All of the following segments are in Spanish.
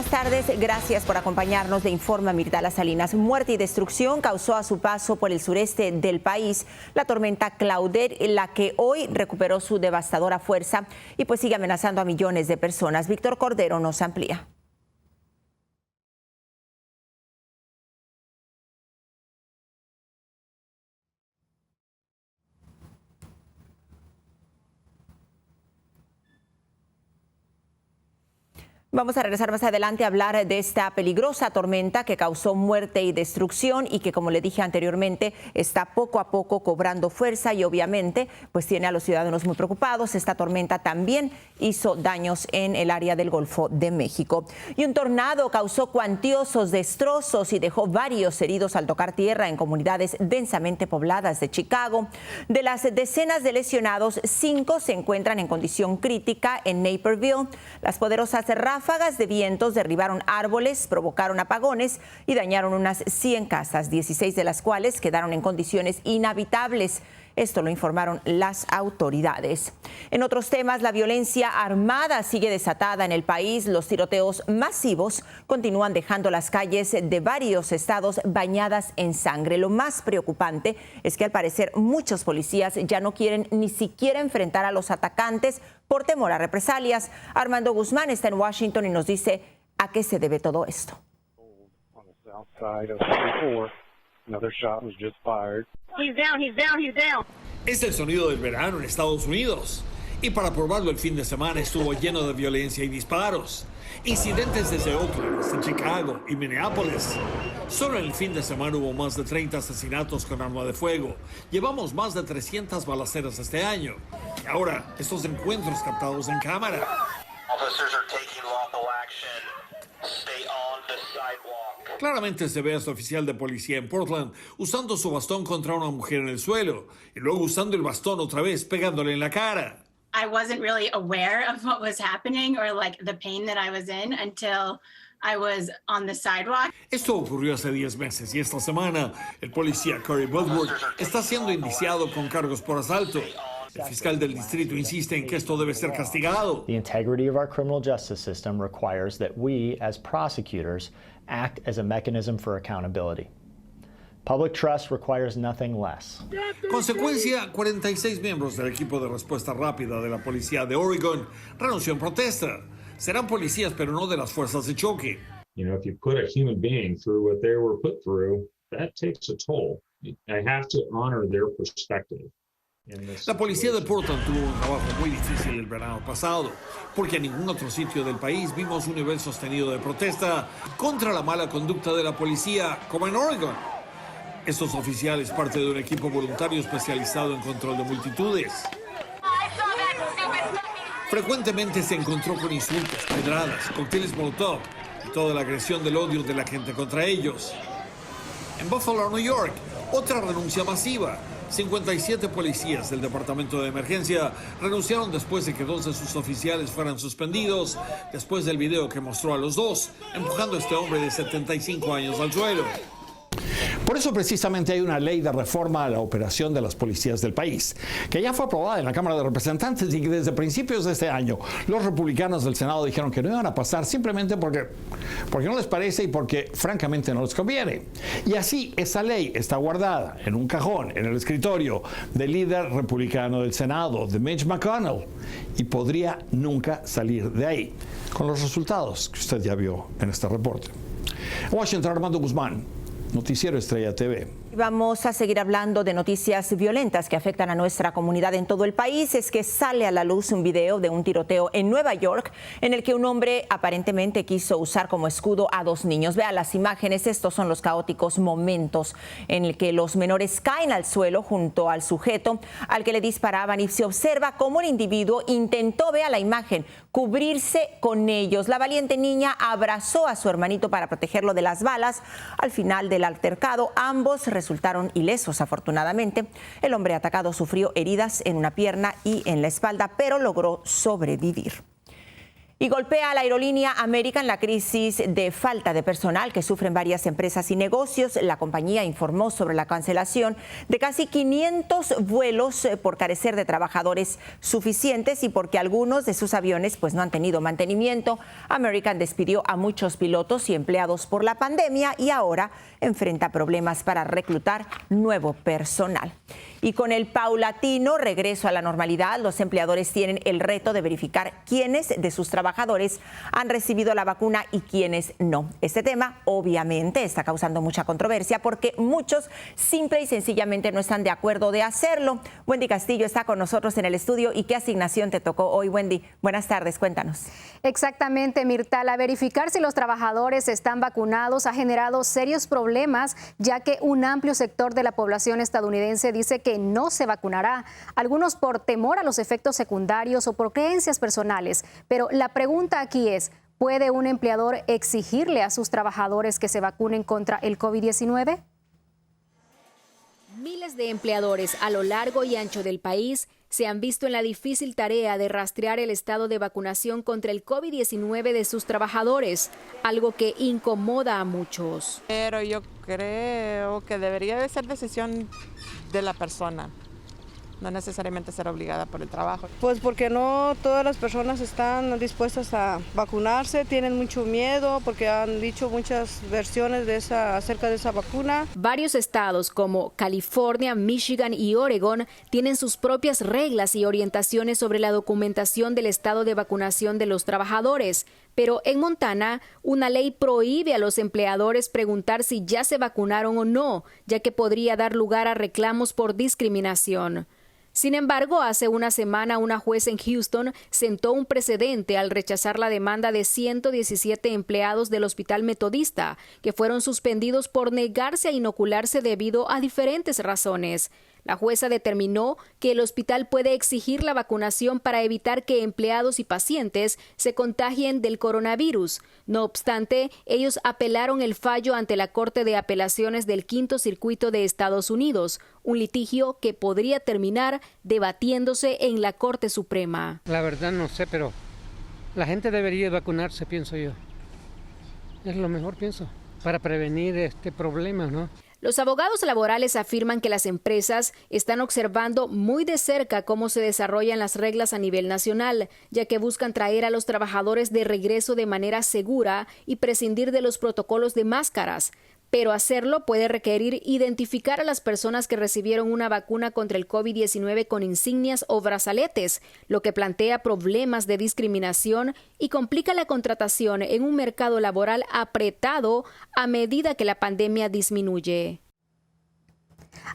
buenas tardes. Gracias por acompañarnos de Informa Mirtala Salinas. Muerte y destrucción causó a su paso por el sureste del país la tormenta Claudette, la que hoy recuperó su devastadora fuerza y pues sigue amenazando a millones de personas. Víctor Cordero nos amplía. Vamos a regresar más adelante a hablar de esta peligrosa tormenta que causó muerte y destrucción y que, como le dije anteriormente, está poco a poco cobrando fuerza y obviamente pues tiene a los ciudadanos muy preocupados. Esta tormenta también hizo daños en el área del Golfo de México. Y un tornado causó cuantiosos destrozos y dejó varios heridos al tocar tierra en comunidades densamente pobladas de Chicago. De las decenas de lesionados, 5 se encuentran en condición crítica en Naperville. Las poderosas ráfagas de vientos derribaron árboles, provocaron apagones y dañaron unas 100 casas, 16 de las cuales quedaron en condiciones inhabitables. Esto lo informaron las autoridades. En otros temas, la violencia armada sigue desatada en el país. Los tiroteos masivos continúan dejando las calles de varios estados bañadas en sangre. Lo más preocupante es que al parecer muchos policías ya no quieren ni siquiera enfrentar a los atacantes por temor a represalias. Armando Guzmán está en Washington y nos dice a qué se debe todo esto. Es el sonido del verano en Estados Unidos. Y para probarlo el fin de semana estuvo lleno de violencia y disparos. Incidentes desde Oakland hasta Chicago y Minneapolis. Solo en el fin de semana hubo más de 30 asesinatos con arma de fuego. Llevamos más de 300 balaceras este año. Y ahora, estos encuentros captados en cámara. Claramente se ve a este oficial de policía en Portland usando su bastón contra una mujer en el suelo y luego usando el bastón otra vez pegándole en la cara. I wasn't really aware of what was happening or like the pain that I was in until I was on the sidewalk. Esto ocurrió hace 10 meses y esta semana el policía Corey Woodward está siendo indiciado con cargos por asalto. El fiscal del distrito insiste en que esto debe ser castigado. The integrity of our criminal justice system requires that we, as prosecutors, act as a mechanism for accountability. Public trust requires nothing less. Consecuencia, 46 miembros del equipo de respuesta rápida de la policía de Oregon renunció en protesta. Serán policías, pero no de las fuerzas de choque. You know, if you put a human being through what they were put through, that takes a toll. I have to honor their perspective. La policía de Portland tuvo un trabajo muy difícil el verano pasado, porque en ningún otro sitio del país vimos un nivel sostenido de protesta contra la mala conducta de la policía como en Oregon. Estos oficiales, parte de un equipo voluntario especializado en control de multitudes. Frecuentemente se encontró con insultos, pedradas, cócteles Molotov y toda la agresión del odio de la gente contra ellos. En Buffalo, New York, otra renuncia masiva. 57 policías del Departamento de Emergencia renunciaron después de que 2 de sus oficiales fueran suspendidos, después del video que mostró a los 2 empujando a este hombre de 75 años al suelo. Por eso precisamente hay una ley de reforma a la operación de las policías del país, que ya fue aprobada en la Cámara de Representantes y que desde principios de este año los republicanos del Senado dijeron que no iban a pasar simplemente porque no les parece y porque francamente no les conviene. Y así esa ley está guardada en un cajón en el escritorio del líder republicano del Senado, de Mitch McConnell, y podría nunca salir de ahí, con los resultados que usted ya vio en este reporte. Washington, Armando Guzmán, Noticiero Estrella TV. Vamos a seguir hablando de noticias violentas que afectan a nuestra comunidad en todo el país. Es que sale a la luz un video de un tiroteo en Nueva York en el que un hombre aparentemente quiso usar como escudo a 2 niños. Vea las imágenes, estos son los caóticos momentos en el que los menores caen al suelo junto al sujeto al que le disparaban y se observa cómo el individuo intentó, vea la imagen, cubrirse con ellos. La valiente niña abrazó a su hermanito para protegerlo de las balas. Al final del altercado, ambos resultaron ilesos, afortunadamente. El hombre atacado sufrió heridas en una pierna y en la espalda, pero logró sobrevivir. Y golpea a la aerolínea American la crisis de falta de personal que sufren varias empresas y negocios. La compañía informó sobre la cancelación de casi 500 vuelos por carecer de trabajadores suficientes y porque algunos de sus aviones pues no han tenido mantenimiento. American despidió a muchos pilotos y empleados por la pandemia y ahora enfrenta problemas para reclutar nuevo personal. Y con el paulatino regreso a la normalidad, los empleadores tienen el reto de verificar quiénes de sus trabajadores han recibido la vacuna y quiénes no. Este tema obviamente está causando mucha controversia porque muchos simple y sencillamente no están de acuerdo de hacerlo. Wendy Castillo está con nosotros en el estudio. ¿Y qué asignación te tocó hoy, Wendy? Buenas tardes, cuéntanos. Exactamente, Mirtala. Verificar si los trabajadores están vacunados ha generado serios problemas, ya que un amplio sector de la población estadounidense dice que no se vacunará, algunos por temor a los efectos secundarios o por creencias personales. Pero la pregunta aquí es, ¿puede un empleador exigirle a sus trabajadores que se vacunen contra el COVID-19? Miles de empleadores a lo largo y ancho del país se han visto en la difícil tarea de rastrear el estado de vacunación contra el COVID-19 de sus trabajadores, algo que incomoda a muchos. Pero yo creo que debería de ser decisión de la persona, no necesariamente ser obligada por el trabajo. Pues porque no todas las personas están dispuestas a vacunarse, tienen mucho miedo porque han dicho muchas versiones acerca de esa vacuna. Varios estados como California, Michigan y Oregon tienen sus propias reglas y orientaciones sobre la documentación del estado de vacunación de los trabajadores. Pero en Montana, una ley prohíbe a los empleadores preguntar si ya se vacunaron o no, ya que podría dar lugar a reclamos por discriminación. Sin embargo, hace una semana una juez en Houston sentó un precedente al rechazar la demanda de 117 empleados del Hospital Metodista, que fueron suspendidos por negarse a inocularse debido a diferentes razones. La jueza determinó que el hospital puede exigir la vacunación para evitar que empleados y pacientes se contagien del coronavirus. No obstante, ellos apelaron el fallo ante la Corte de Apelaciones del Quinto Circuito de Estados Unidos, un litigio que podría terminar debatiéndose en la Corte Suprema. La verdad no sé, pero la gente debería vacunarse, pienso yo. Es lo mejor, pienso, para prevenir este problema, ¿no? Los abogados laborales afirman que las empresas están observando muy de cerca cómo se desarrollan las reglas a nivel nacional, ya que buscan traer a los trabajadores de regreso de manera segura y prescindir de los protocolos de máscaras. Pero hacerlo puede requerir identificar a las personas que recibieron una vacuna contra el COVID-19 con insignias o brazaletes, lo que plantea problemas de discriminación y complica la contratación en un mercado laboral apretado a medida que la pandemia disminuye.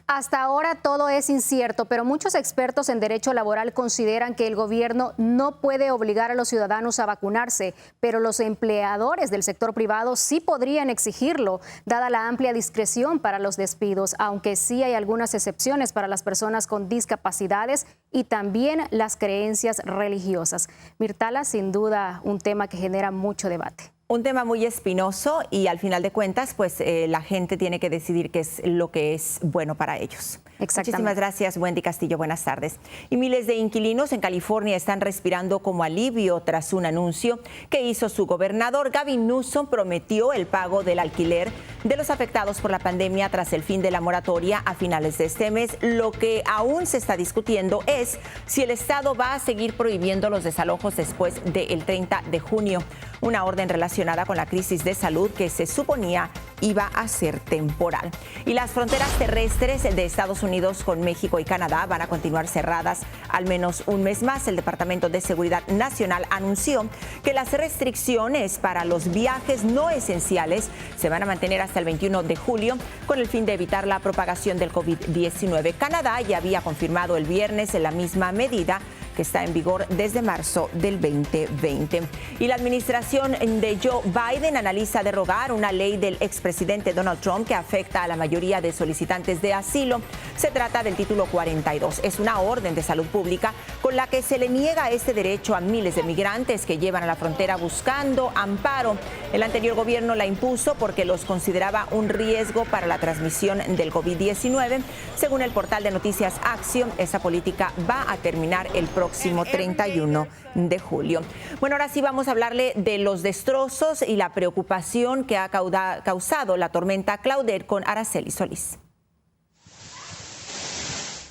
Hasta ahora todo es incierto, pero muchos expertos en derecho laboral consideran que el gobierno no puede obligar a los ciudadanos a vacunarse, pero los empleadores del sector privado sí podrían exigirlo, dada la amplia discreción para los despidos, aunque sí hay algunas excepciones para las personas con discapacidades y también las creencias religiosas. Mirtala, sin duda, un tema que genera mucho debate. Un tema muy espinoso y al final de cuentas, pues la gente tiene que decidir qué es lo que es bueno para ellos. Muchísimas gracias, Wendy Castillo. Buenas tardes. Y miles de inquilinos en California están respirando como alivio tras un anuncio que hizo su gobernador. Gavin Newsom prometió el pago del alquiler de los afectados por la pandemia tras el fin de la moratoria a finales de este mes. Lo que aún se está discutiendo es si el Estado va a seguir prohibiendo los desalojos después del 30 de junio. Una orden relacionada con la crisis de salud que se suponía iba a ser temporal. Y las fronteras terrestres de Estados Unidos con México y Canadá van a continuar cerradas al menos un mes más. El Departamento de Seguridad Nacional anunció que las restricciones para los viajes no esenciales se van a mantener hasta el 21 de julio con el fin de evitar la propagación del COVID-19. Canadá ya había confirmado el viernes la misma medida que está en vigor desde marzo del 2020. Y la administración de Joe Biden analiza derogar una ley del expresidente Donald Trump que afecta a la mayoría de solicitantes de asilo. Se trata del título 42. Es una orden de salud pública con la que se le niega este derecho a miles de migrantes que llevan a la frontera buscando amparo. El anterior gobierno la impuso porque los consideraba un riesgo para la transmisión del COVID-19. Según el portal de noticias Axios, esta política va a terminar el próximo próximo 31 de julio. Bueno, ahora sí vamos a hablarle de los destrozos y la preocupación que ha causado la tormenta Claudette con Araceli Solís.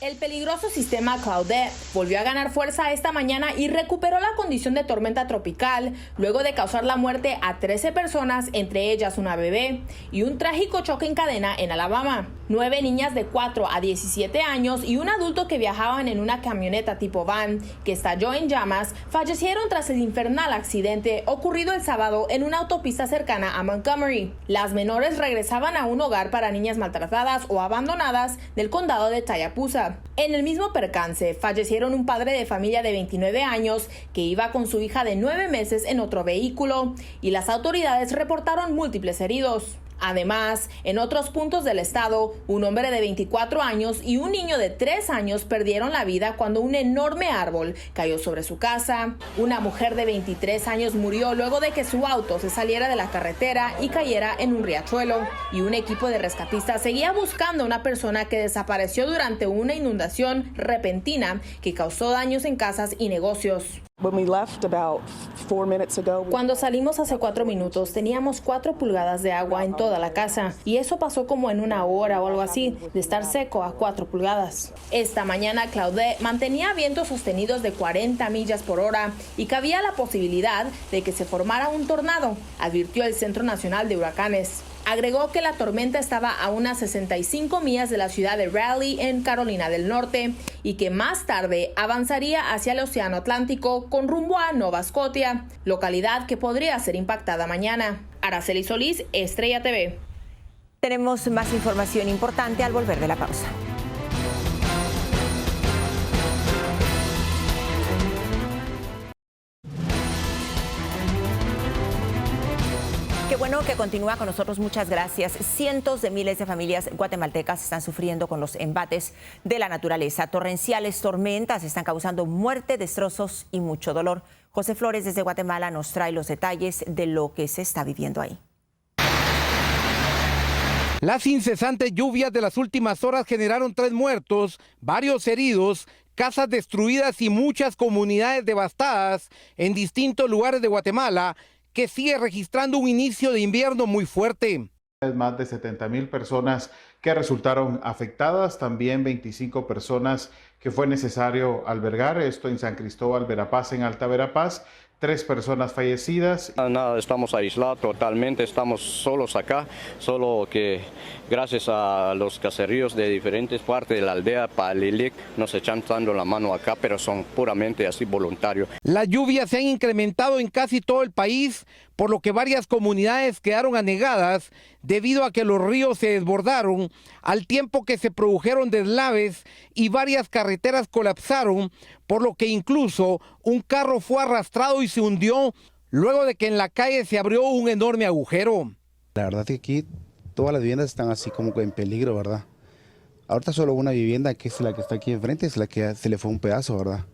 El peligroso sistema Claudette volvió a ganar fuerza esta mañana y recuperó la condición de tormenta tropical luego de causar la muerte a 13 personas, entre ellas una bebé, y un trágico choque en cadena en Alabama. 9 niñas de 4 a 17 años y un adulto que viajaban en una camioneta tipo van que estalló en llamas fallecieron tras el infernal accidente ocurrido el sábado en una autopista cercana a Montgomery. Las menores regresaban a un hogar para niñas maltratadas o abandonadas del condado de Tallapoosa. En el mismo percance, fallecieron un padre de familia de 29 años que iba con su hija de 9 meses en otro vehículo y las autoridades reportaron múltiples heridos. Además, en otros puntos del estado, un hombre de 24 años y un niño de 3 años perdieron la vida cuando un enorme árbol cayó sobre su casa. Una mujer de 23 años murió luego de que su auto se saliera de la carretera y cayera en un riachuelo. Y un equipo de rescatistas seguía buscando a una persona que desapareció durante una inundación repentina que causó daños en casas y negocios. Cuando salimos hace 4 minutos, teníamos 4 pulgadas de agua en toda la casa y eso pasó como en 1 hora o algo así, de estar seco a 4 pulgadas. Esta mañana Claudette mantenía vientos sostenidos de 40 millas por hora y cabía la posibilidad de que se formara un tornado, advirtió el Centro Nacional de Huracanes. Agregó que la tormenta estaba a unas 65 millas de la ciudad de Raleigh, en Carolina del Norte, y que más tarde avanzaría hacia el Océano Atlántico con rumbo a Nova Scotia, localidad que podría ser impactada mañana. Araceli Solís, Estrella TV. Tenemos más información importante al volver de la pausa. Qué bueno que continúa con nosotros, muchas gracias. Cientos de miles de familias guatemaltecas están sufriendo con los embates de la naturaleza. Torrenciales tormentas están causando muerte, destrozos y mucho dolor. José Flores desde Guatemala nos trae los detalles de lo que se está viviendo ahí. Las incesantes lluvias de las últimas horas generaron 3 muertos, varios heridos, casas destruidas y muchas comunidades devastadas en distintos lugares de Guatemala, que sigue registrando un inicio de invierno muy fuerte. Más de 70,000 personas que resultaron afectadas, también 25 personas que fue necesario albergar, esto en San Cristóbal, Verapaz, en Alta Verapaz, 3 personas fallecidas. Nada, estamos aislados totalmente, estamos solos acá, solo que gracias a los caseríos de diferentes partes de la aldea Palilic nos echan dando la mano acá, pero son puramente así voluntarios. Las lluvias se han incrementado en casi todo el país, por lo que varias comunidades quedaron anegadas debido a que los ríos se desbordaron, al tiempo que se produjeron deslaves y varias carreteras colapsaron, por lo que incluso un carro fue arrastrado y se hundió luego de que en la calle se abrió un enorme agujero. La verdad que aquí todas las viviendas están así como que en peligro, ¿verdad? Ahorita solo una vivienda, que es la que está aquí enfrente, es la que se le fue un pedazo, ¿verdad?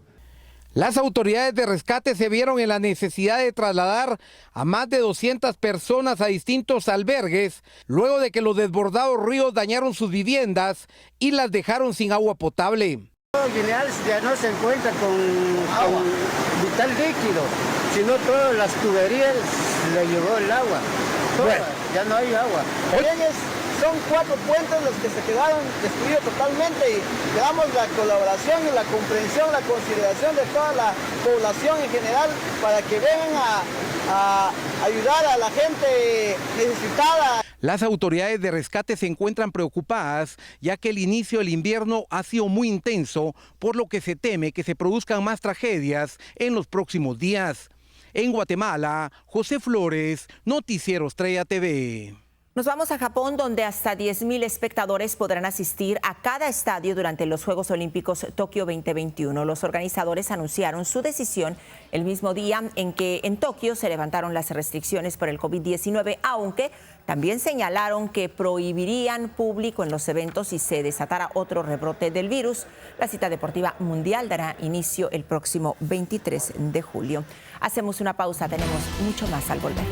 Las autoridades de rescate se vieron en la necesidad de trasladar a más de 200 personas a distintos albergues, luego de que los desbordados ríos dañaron sus viviendas y las dejaron sin agua potable. En general ya no se encuentra con vital líquido, sino todas las tuberías le llegó el agua. Todas, ya no hay agua. Son 4 puentes los que se quedaron destruidos totalmente y le damos la colaboración y la comprensión, la consideración de toda la población en general para que vengan a ayudar a la gente necesitada. Las autoridades de rescate se encuentran preocupadas ya que el inicio del invierno ha sido muy intenso, por lo que se teme que se produzcan más tragedias en los próximos días. En Guatemala, José Flores, Noticiero Estrella TV. Nos vamos a Japón, donde hasta 10,000 espectadores podrán asistir a cada estadio durante los Juegos Olímpicos Tokio 2021. Los organizadores anunciaron su decisión el mismo día en que en Tokio se levantaron las restricciones por el COVID-19, aunque también señalaron que prohibirían público en los eventos si se desatara otro rebrote del virus. La cita deportiva mundial dará inicio el próximo 23 de julio. Hacemos una pausa, tenemos mucho más al volver.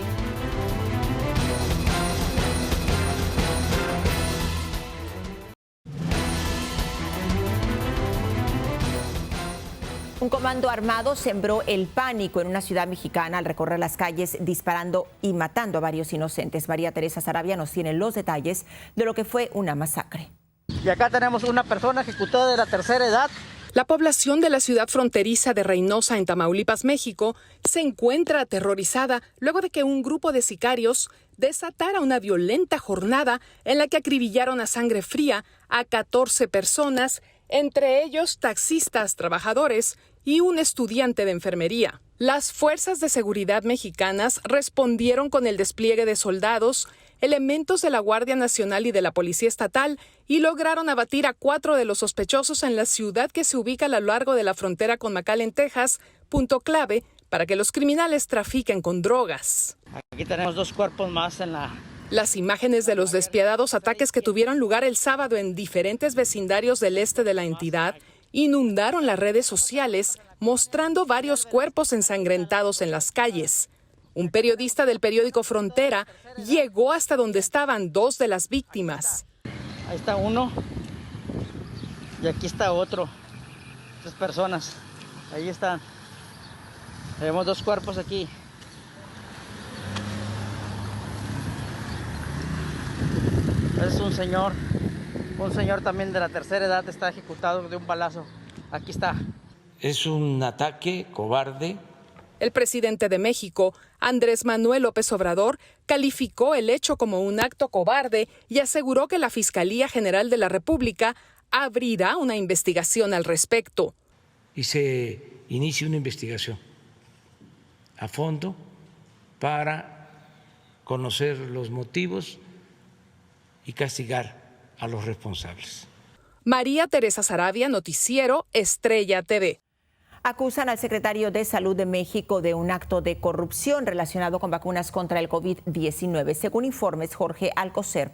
Un comando armado sembró el pánico en una ciudad mexicana al recorrer las calles disparando y matando a varios inocentes. María Teresa Sarabia nos tiene los detalles de lo que fue una masacre. Y acá tenemos una persona ejecutada de la tercera edad. La población de la ciudad fronteriza de Reynosa, en Tamaulipas, México, se encuentra aterrorizada luego de que un grupo de sicarios desatara una violenta jornada en la que acribillaron a sangre fría a 14 personas, entre ellos taxistas, trabajadores y un estudiante de enfermería. Las fuerzas de seguridad mexicanas respondieron con el despliegue de soldados, elementos de la Guardia Nacional y de la Policía Estatal y lograron abatir a 4 de los sospechosos en la ciudad que se ubica a lo largo de la frontera con McAllen, Texas, punto clave para que los criminales trafiquen con drogas. Aquí tenemos 2 cuerpos más en la... Las imágenes de los despiadados ataques que tuvieron lugar el sábado en diferentes vecindarios del este de la entidad inundaron las redes sociales, mostrando varios cuerpos ensangrentados en las calles. Un periodista del periódico Frontera llegó hasta donde estaban 2 de las víctimas. Ahí está uno y aquí está otro. 3 personas. Ahí están. Tenemos 2 cuerpos aquí. Es un señor también de la tercera edad, está ejecutado de un balazo. Aquí está. Es un ataque cobarde. El presidente de México, Andrés Manuel López Obrador, calificó el hecho como un acto cobarde y aseguró que la Fiscalía General de la República abrirá una investigación al respecto. Y se inicia una investigación a fondo para conocer los motivos y castigar a los responsables. María Teresa Sarabia, Noticiero Estrella TV. Acusan al secretario de Salud de México de un acto de corrupción relacionado con vacunas contra el COVID-19. Según informes, Jorge Alcocer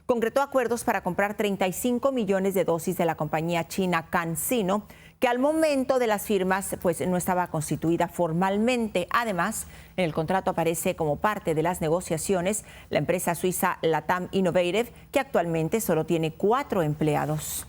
concretó acuerdos para comprar 35 millones de dosis de la compañía china CanSino, que al momento de las firmas pues no estaba constituida formalmente. Además, en el contrato aparece como parte de las negociaciones la empresa suiza Latam Innovative, que actualmente solo tiene 4 empleados.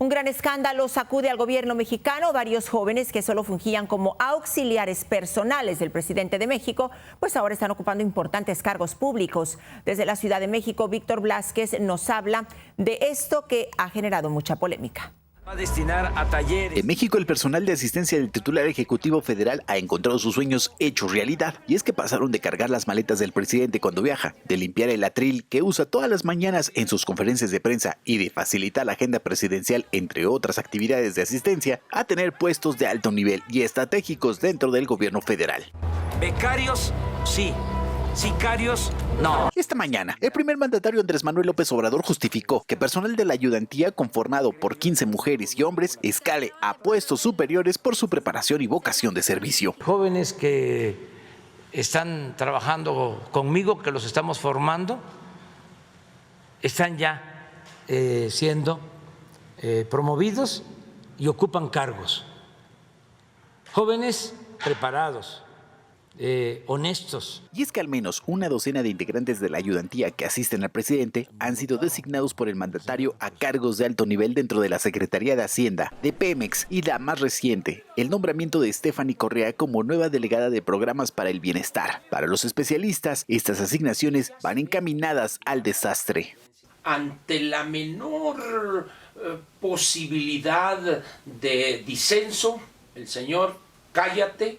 Un gran escándalo sacude al gobierno mexicano. Varios jóvenes que solo fungían como auxiliares personales del presidente de México, pues ahora están ocupando importantes cargos públicos. Desde la Ciudad de México, Víctor Blázquez nos habla de esto que ha generado mucha polémica. Va a destinar a talleres. En México, el personal de asistencia del titular ejecutivo federal ha encontrado sus sueños hechos realidad. Y es que pasaron de cargar las maletas del presidente cuando viaja, de limpiar el atril que usa todas las mañanas en sus conferencias de prensa y de facilitar la agenda presidencial, entre otras actividades de asistencia, a tener puestos de alto nivel y estratégicos dentro del gobierno federal. Becarios, sí. Sicarios, no. Esta mañana, el primer mandatario Andrés Manuel López Obrador justificó que personal de la ayudantía conformado por 15 mujeres y hombres escale a puestos superiores por su preparación y vocación de servicio. Jóvenes que están trabajando conmigo, que los estamos formando, están ya siendo promovidos y ocupan cargos. Jóvenes preparados, honestos. Y es que al menos una docena de integrantes de la ayudantía que asisten al presidente han sido designados por el mandatario a cargos de alto nivel dentro de la Secretaría de Hacienda, de Pemex y la más reciente, el nombramiento de Stephanie Correa como nueva delegada de programas para el bienestar. Para los especialistas, estas asignaciones van encaminadas al desastre. Ante la menor posibilidad de disenso, el señor cállate,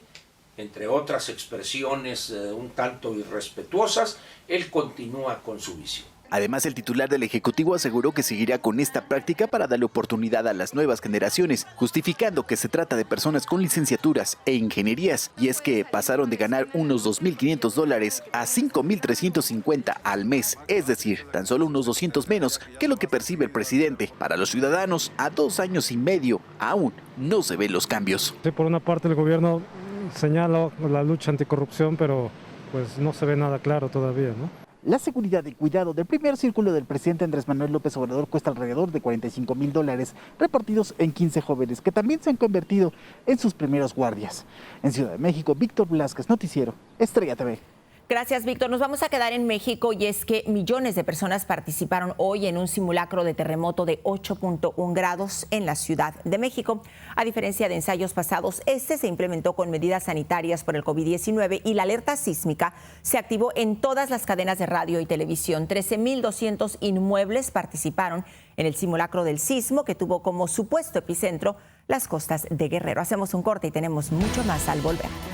entre otras expresiones un tanto irrespetuosas, él continúa con su visión. Además, el titular del Ejecutivo aseguró que seguirá con esta práctica para darle oportunidad a las nuevas generaciones, justificando que se trata de personas con licenciaturas e ingenierías, y es que pasaron de ganar unos $2,500 a $5,350 al mes, es decir, tan solo unos 200 menos que lo que percibe el presidente. Para los ciudadanos, a 2 años y medio, aún no se ven los cambios. Sí, por una parte el gobierno señala la lucha anticorrupción, pero pues no se ve nada claro todavía, ¿no? La seguridad y cuidado del primer círculo del presidente Andrés Manuel López Obrador cuesta alrededor de $45,000, repartidos en 15 jóvenes que también se han convertido en sus primeros guardias. En Ciudad de México, Víctor Blázquez, Noticiero Estrella TV. Gracias, Víctor. Nos vamos a quedar en México y es que millones de personas participaron hoy en un simulacro de terremoto de 8.1 grados en la Ciudad de México. A diferencia de ensayos pasados, este se implementó con medidas sanitarias por el COVID-19 y la alerta sísmica se activó en todas las cadenas de radio y televisión. 13.200 inmuebles participaron en el simulacro del sismo que tuvo como supuesto epicentro las costas de Guerrero. Hacemos un corte y tenemos mucho más al volver.